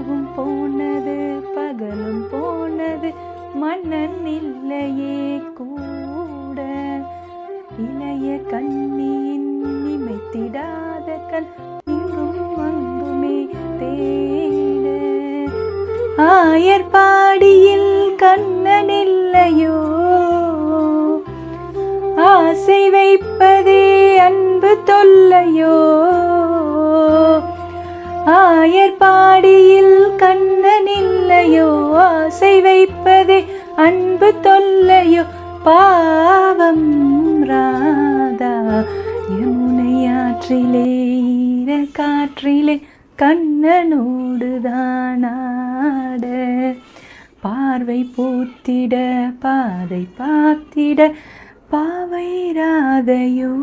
இரவும் போனது பகலும் போனது மன்னன் இல்லையே கூட. இளைய கண்ணியின் நிமைத்திடாத கண் இங்கும் அங்குமே தேட. ஆயர்பாடியில் கண்ணன் இல்லையோ, ஆசை வைப்பதே அன்பு தொல்லையோ. ஆயர்பாடியில் கண்ணன் இல்லையோ, ஆசை வைப்பதே அன்பு தொல்லையோ. பாவம் ராதா யமுனை ஆற்றிலே ஈர காற்றிலே கண்ணனோடு தானாட. பார்வை பூத்திட பாதை பார்த்திட பாவை ராதையோ.